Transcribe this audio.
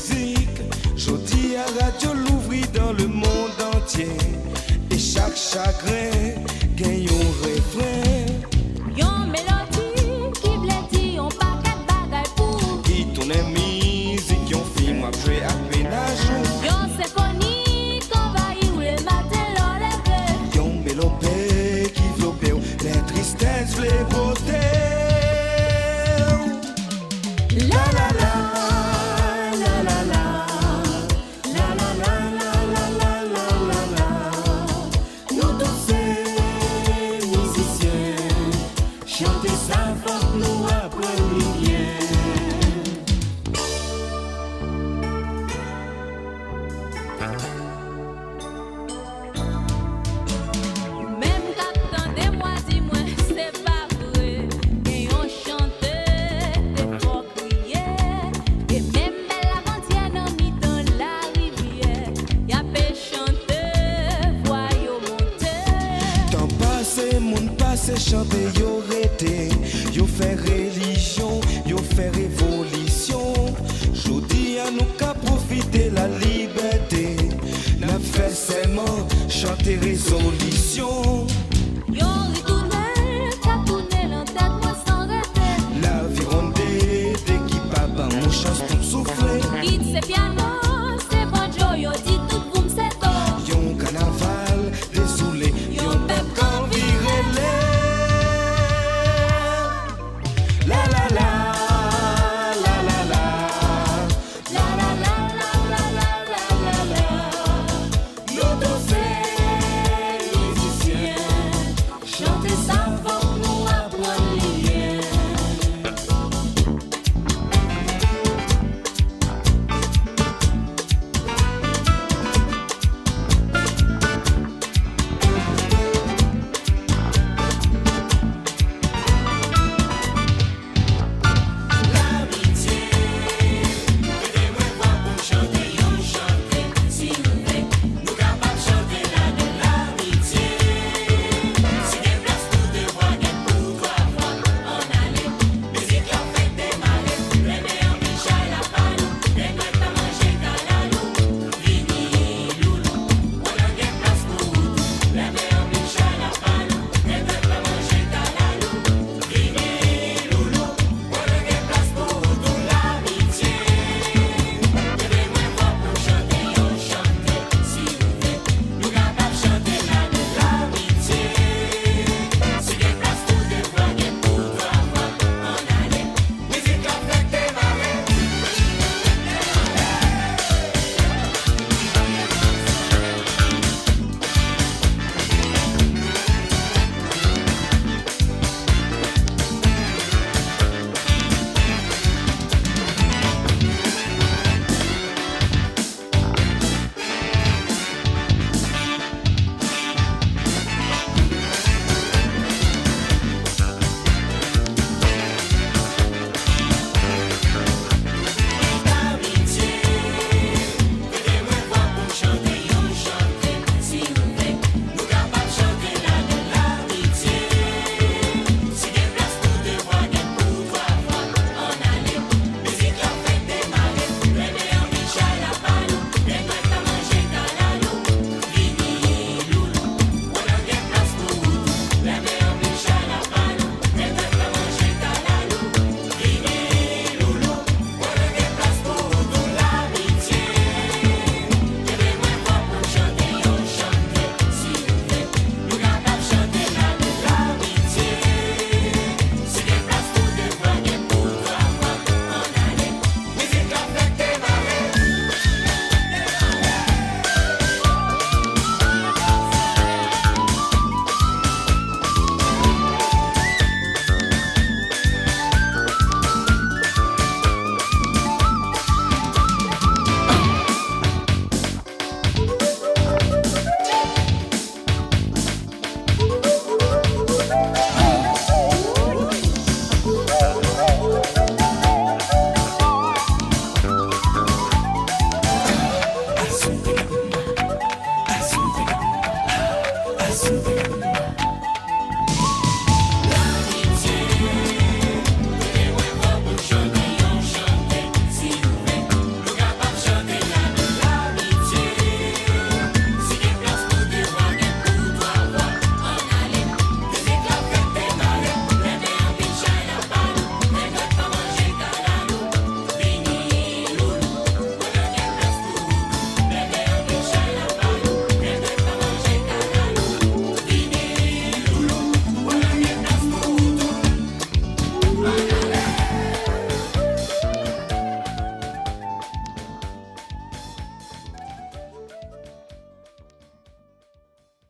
musique. Jodi à radio l'ouvrit dans le monde entier. Et chaque chagrin gagne un refrain. Yon mélodie qui blendit on paquet bagay pour. Qui tourne musique, yon film à jouer à pénage. Yon symphonie qu'envahit où le matin l'on lève. Yon mélopée qui flopée, les tristesses, les beautés. La la la, la la la, la la la la la la la la. Nous dansons musiciens, chanter ça faut que nous apprenions bien. Même captant des mois, dis-moi, c'est pas vrai. Et on chantait, des fois criait. Et même belle avant-hier, non, mis dans la rivière. Y'a pas chanté, voyons monter. Temps passé, moun passé, chanter, yo rete. Yo fait religion, yo fait révolution. Jodi à nous qu'à profiter la liberté. N'a fait seulement chanter résolution.